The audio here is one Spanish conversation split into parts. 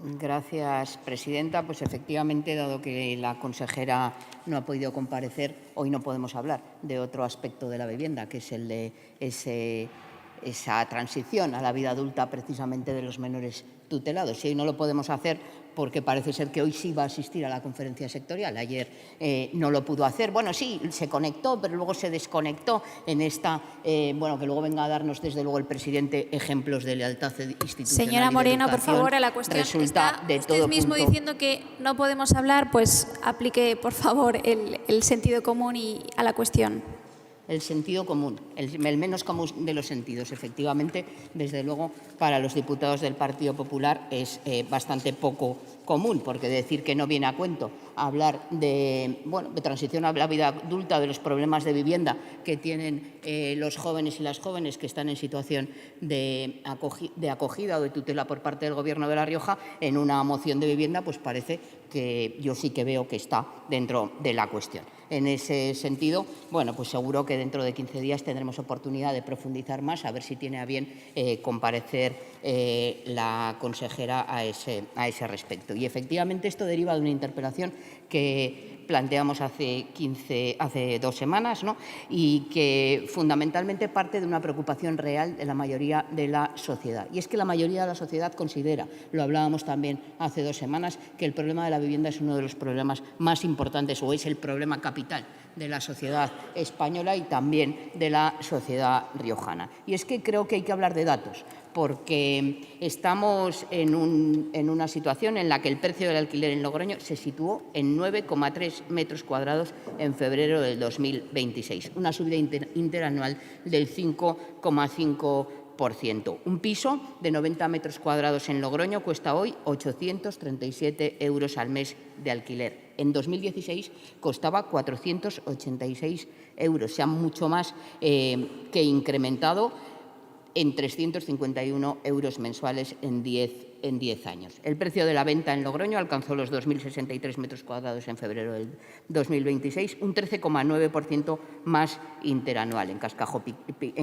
Gracias, presidenta. Pues efectivamente, dado que la consejera no ha podido comparecer, hoy no podemos hablar de otro aspecto de la vivienda, que es el de esa transición a la vida adulta precisamente de los menores tutelados. Y hoy no lo podemos hacer porque parece ser que hoy sí va a asistir a la conferencia sectorial. Ayer no lo pudo hacer. Bueno, sí, se conectó, pero luego se desconectó en esta… bueno, que luego venga a darnos, desde luego, el presidente ejemplos de lealtad institucional. Señora Moreno, por favor, a la cuestión. Resulta de usted todo mismo punto. diciendo que no podemos hablar, pues aplique, por favor, el sentido común y a la cuestión. El sentido común, el menos común de los sentidos. Efectivamente, desde luego, para los diputados del Partido Popular es bastante poco común, porque decir que no viene a cuento hablar de transición a la vida adulta, de los problemas de vivienda que tienen los jóvenes y las jóvenes que están en situación de acogida o de tutela por parte del Gobierno de La Rioja en una moción de vivienda, pues parece que yo sí que veo que está dentro de la cuestión. En ese sentido, bueno, pues seguro que dentro de 15 días tendremos oportunidad de profundizar más, a ver si tiene a bien comparecer la consejera a ese respecto. Y efectivamente esto deriva de una interpelación que planteamos hace 2 semanas, ¿no? Y que fundamentalmente parte de una preocupación real de la mayoría de la sociedad. Y es que la mayoría de la sociedad considera, lo hablábamos también hace 2 semanas, que el problema de la vivienda es uno de los problemas más importantes o es el problema capital de la sociedad española y también de la sociedad riojana. Y es que creo que hay que hablar de datos, porque estamos en una situación en la que el precio del alquiler en Logroño se situó en 9,3 metros cuadrados en febrero del 2026, una subida interanual del 5,5%. Un piso de 90 metros cuadrados en Logroño cuesta hoy 837 euros al mes de alquiler. En 2016 costaba 486 euros, se ha mucho más que incrementado en 351 euros mensuales en 10 años. El precio de la venta en Logroño alcanzó los 2.063 metros cuadrados en febrero del 2026, un 13,9% más interanual. En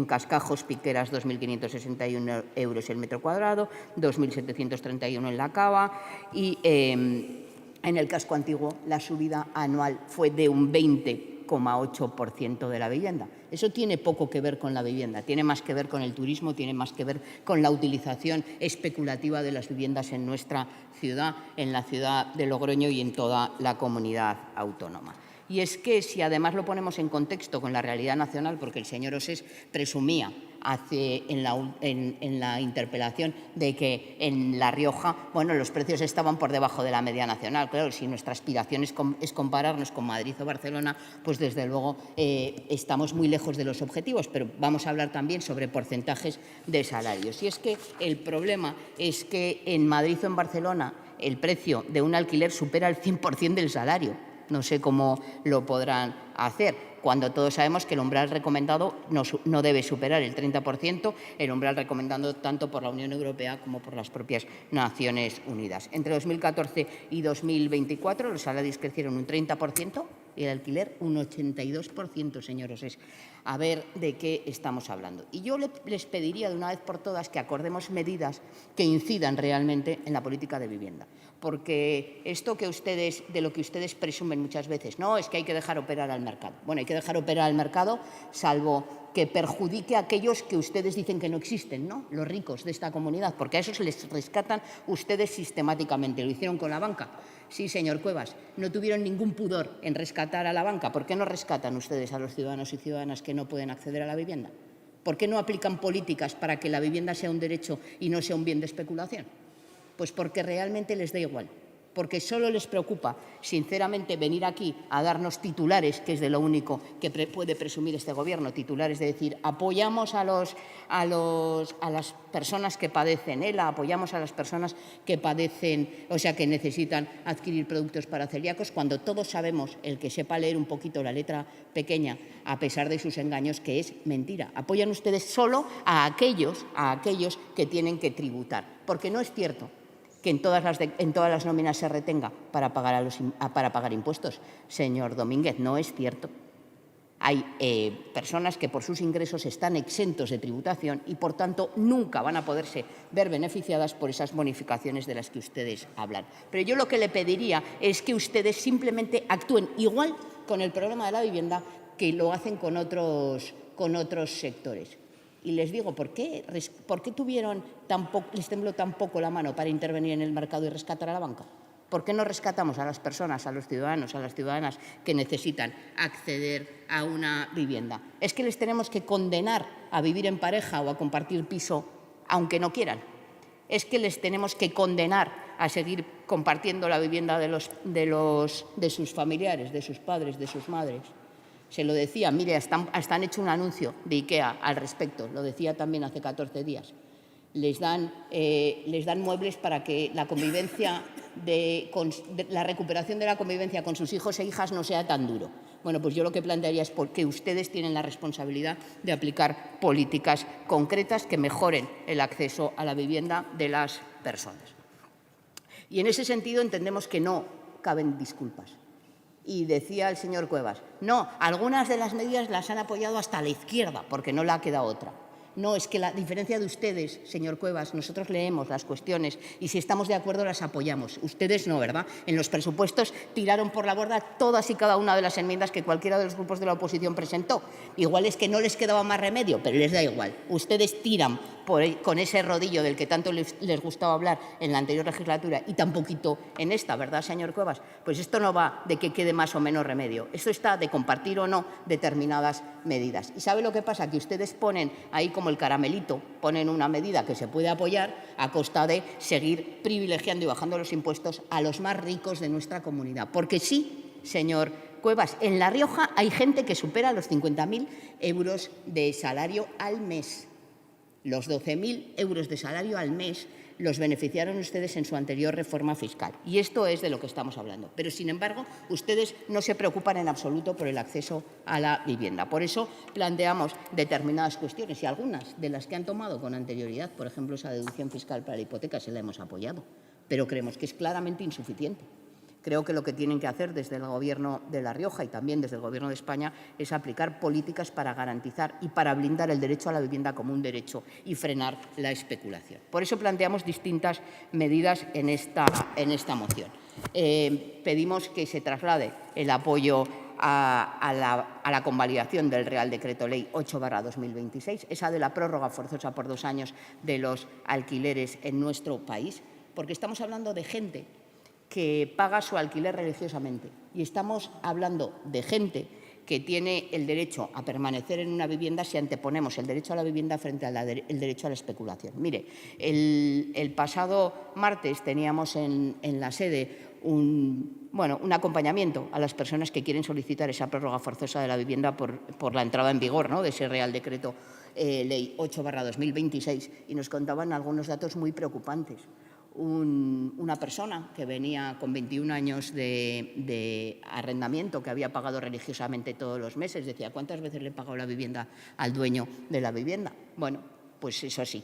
Cascajos Piqueras, 2.561 euros el metro cuadrado, 2.731 en La Cava y en el casco antiguo la subida anual fue de un 20,8% de la vivienda. Eso tiene poco que ver con la vivienda, tiene más que ver con el turismo, tiene más que ver con la utilización especulativa de las viviendas en nuestra ciudad, en la ciudad de Logroño y en toda la comunidad autónoma. Y es que si además lo ponemos en contexto con la realidad nacional, porque el señor Osés presumía en la interpelación de que en La Rioja, bueno, los precios estaban por debajo de la media nacional. Claro, si nuestra aspiración es compararnos con Madrid o Barcelona, pues desde luego estamos muy lejos de los objetivos, pero vamos a hablar también sobre porcentajes de salarios. Y es que el problema es que en Madrid o en Barcelona el precio de un alquiler supera el 100% del salario. No sé cómo lo podrán hacer, cuando todos sabemos que el umbral recomendado no debe superar el 30%, el umbral recomendado tanto por la Unión Europea como por las propias Naciones Unidas. Entre 2014 y 2024 los salarios crecieron un 30% y el alquiler un 82%, señores. A ver de qué estamos hablando. Y yo les pediría de una vez por todas que acordemos medidas que incidan realmente en la política de vivienda. Porque esto de lo que ustedes presumen muchas veces, no, es que hay que dejar operar al mercado. Bueno, hay que dejar operar al mercado, salvo que perjudique a aquellos que ustedes dicen que no existen, ¿no? Los ricos de esta comunidad, porque a esos les rescatan ustedes sistemáticamente. Lo hicieron con la banca. Sí, señor Cuevas, no tuvieron ningún pudor en rescatar a la banca. ¿Por qué no rescatan ustedes a los ciudadanos y ciudadanas que no pueden acceder a la vivienda? ¿Por qué no aplican políticas para que la vivienda sea un derecho y no sea un bien de especulación? Pues porque realmente les da igual, porque solo les preocupa, sinceramente, venir aquí a darnos titulares, que es de lo único que puede presumir este Gobierno, titulares de decir apoyamos a las personas que padecen ELA, apoyamos a las personas que padecen, o sea, que necesitan adquirir productos para celíacos, cuando todos sabemos, el que sepa leer un poquito la letra pequeña, a pesar de sus engaños, que es mentira. Apoyan ustedes solo a aquellos que tienen que tributar, porque no es cierto que en todas las nóminas se retenga para pagar impuestos. Señor Domínguez, no es cierto. Hay personas que por sus ingresos están exentos de tributación y, por tanto, nunca van a poderse ver beneficiadas por esas bonificaciones de las que ustedes hablan. Pero yo lo que le pediría es que ustedes simplemente actúen igual con el problema de la vivienda que lo hacen con otros sectores. Y les digo, ¿por qué les tembló tan poco la mano para intervenir en el mercado y rescatar a la banca? ¿Por qué no rescatamos a las personas, a los ciudadanos, a las ciudadanas que necesitan acceder a una vivienda? ¿Es que les tenemos que condenar a vivir en pareja o a compartir piso aunque no quieran? ¿Es que les tenemos que condenar a seguir compartiendo la vivienda de sus familiares, de sus padres, de sus madres? Se lo decía, mire, hasta han hecho un anuncio de IKEA al respecto, lo decía también hace 14 días. Les dan muebles para que la convivencia la recuperación de la convivencia con sus hijos e hijas no sea tan duro. Bueno, pues yo lo que plantearía es que ustedes tienen la responsabilidad de aplicar políticas concretas que mejoren el acceso a la vivienda de las personas. Y en ese sentido entendemos que no caben disculpas. Y decía el señor Cuevas, no, algunas de las medidas las han apoyado hasta la izquierda, porque no le ha quedado otra. No, es que la diferencia de ustedes, señor Cuevas, nosotros leemos las cuestiones y si estamos de acuerdo las apoyamos. Ustedes no, ¿verdad? En los presupuestos tiraron por la borda todas y cada una de las enmiendas que cualquiera de los grupos de la oposición presentó. Igual es que no les quedaba más remedio, pero les da igual. Ustedes tiran con ese rodillo del que tanto les gustaba hablar en la anterior legislatura y tan poquito en esta, ¿verdad, señor Cuevas? Pues esto no va de que quede más o menos remedio. Esto está de compartir o no determinadas medidas. ¿Y sabe lo que pasa? Que ustedes ponen ahí como el caramelito, ponen una medida que se puede apoyar a costa de seguir privilegiando y bajando los impuestos a los más ricos de nuestra comunidad. Porque sí, señor Cuevas, en La Rioja hay gente que supera los 50.000 euros de salario al mes. Los 12.000 euros de salario al mes los beneficiaron ustedes en su anterior reforma fiscal. Y esto es de lo que estamos hablando. Pero, sin embargo, ustedes no se preocupan en absoluto por el acceso a la vivienda. Por eso planteamos determinadas cuestiones y algunas de las que han tomado con anterioridad, por ejemplo, esa deducción fiscal para la hipoteca, se la hemos apoyado. Pero creemos que es claramente insuficiente. Creo que lo que tienen que hacer desde el Gobierno de La Rioja y también desde el Gobierno de España es aplicar políticas para garantizar y para blindar el derecho a la vivienda como un derecho y frenar la especulación. Por eso planteamos distintas medidas en esta moción. Pedimos que se traslade el apoyo a la convalidación del Real Decreto Ley 8/2026, esa de la prórroga forzosa por 2 años de los alquileres en nuestro país, porque estamos hablando de gente que paga su alquiler religiosamente. Y estamos hablando de gente que tiene el derecho a permanecer en una vivienda si anteponemos el derecho a la vivienda frente al derecho a la especulación. Mire, el pasado martes teníamos en la sede un acompañamiento a las personas que quieren solicitar esa prórroga forzosa de la vivienda por la entrada en vigor, ¿no?, de ese Real Decreto Ley 8/2026 y nos contaban algunos datos muy preocupantes. Una persona que venía con 21 años de arrendamiento, que había pagado religiosamente todos los meses, decía, ¿cuántas veces le he pagado la vivienda al dueño de la vivienda? Bueno, pues eso sí,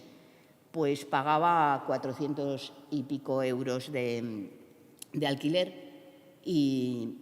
pues pagaba 400 y pico euros de alquiler y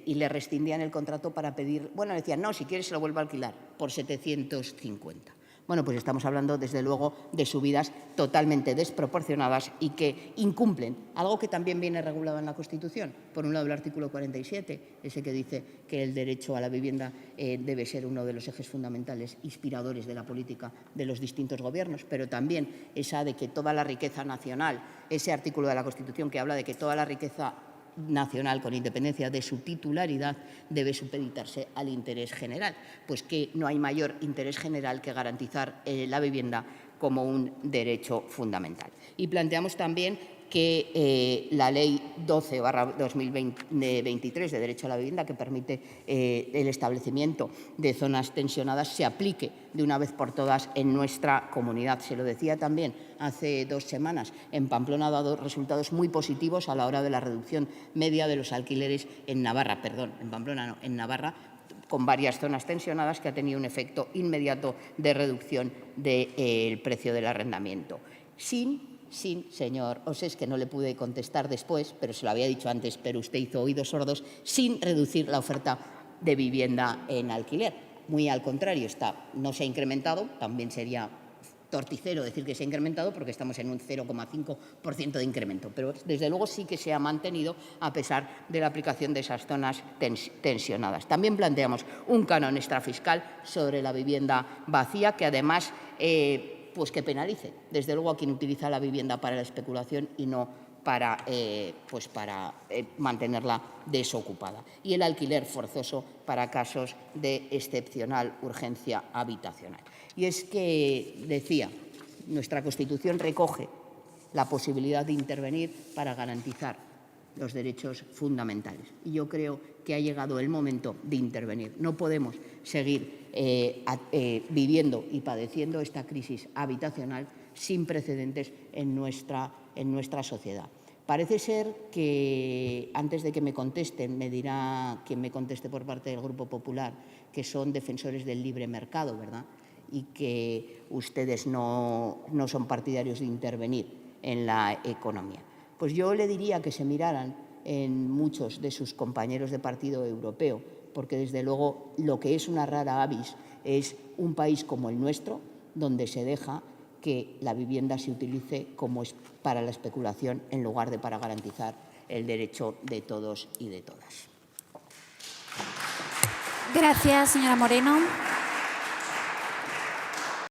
le rescindían el contrato para pedir, decían, no, si quieres se lo vuelvo a alquilar por 750. Bueno, pues estamos hablando, desde luego, de subidas totalmente desproporcionadas y que incumplen algo que también viene regulado en la Constitución. Por un lado, el artículo 47, ese que dice que el derecho a la vivienda debe ser uno de los ejes fundamentales inspiradores de la política de los distintos gobiernos, pero también esa de que toda la riqueza nacional, ese artículo de la Constitución que habla de que toda la riqueza nacional, con independencia de su titularidad, debe supeditarse al interés general, pues que no hay mayor interés general que garantizar la vivienda como un derecho fundamental. Y planteamos también que la Ley 12/2023 de Derecho a la Vivienda, que permite el establecimiento de zonas tensionadas, se aplique de una vez por todas en nuestra comunidad. Se lo decía también hace 2 semanas. En Pamplona ha dado resultados muy positivos a la hora de la reducción media de los alquileres en Navarra, en Pamplona no, en Navarra, con varias zonas tensionadas, que ha tenido un efecto inmediato de reducción del precio del arrendamiento. Sin, señor Osés, que no le pude contestar después, pero se lo había dicho antes, pero usted hizo oídos sordos, sin reducir la oferta de vivienda en alquiler. Muy al contrario, no se ha incrementado, también sería torticero decir que se ha incrementado porque estamos en un 0,5% de incremento, pero desde luego sí que se ha mantenido a pesar de la aplicación de esas zonas tensionadas. También planteamos un canon extrafiscal sobre la vivienda vacía que además pues que penalice desde luego a quien utiliza la vivienda para la especulación y no para mantenerla desocupada. Y el alquiler forzoso para casos de excepcional urgencia habitacional. Y es que, decía, nuestra Constitución recoge la posibilidad de intervenir para garantizar los derechos fundamentales. Y yo creo que ha llegado el momento de intervenir. No podemos seguir viviendo y padeciendo esta crisis habitacional sin precedentes en nuestra sociedad. Parece ser que, antes de que me contesten, me dirá quien me conteste por parte del Grupo Popular, que son defensores del libre mercado, ¿verdad? Y que ustedes no son partidarios de intervenir en la economía. Pues yo le diría que se miraran en muchos de sus compañeros de partido europeo, porque desde luego lo que es una rara avis es un país como el nuestro, donde se deja que la vivienda se utilice como para la especulación en lugar de para garantizar el derecho de todos y de todas. Gracias, señora Moreno.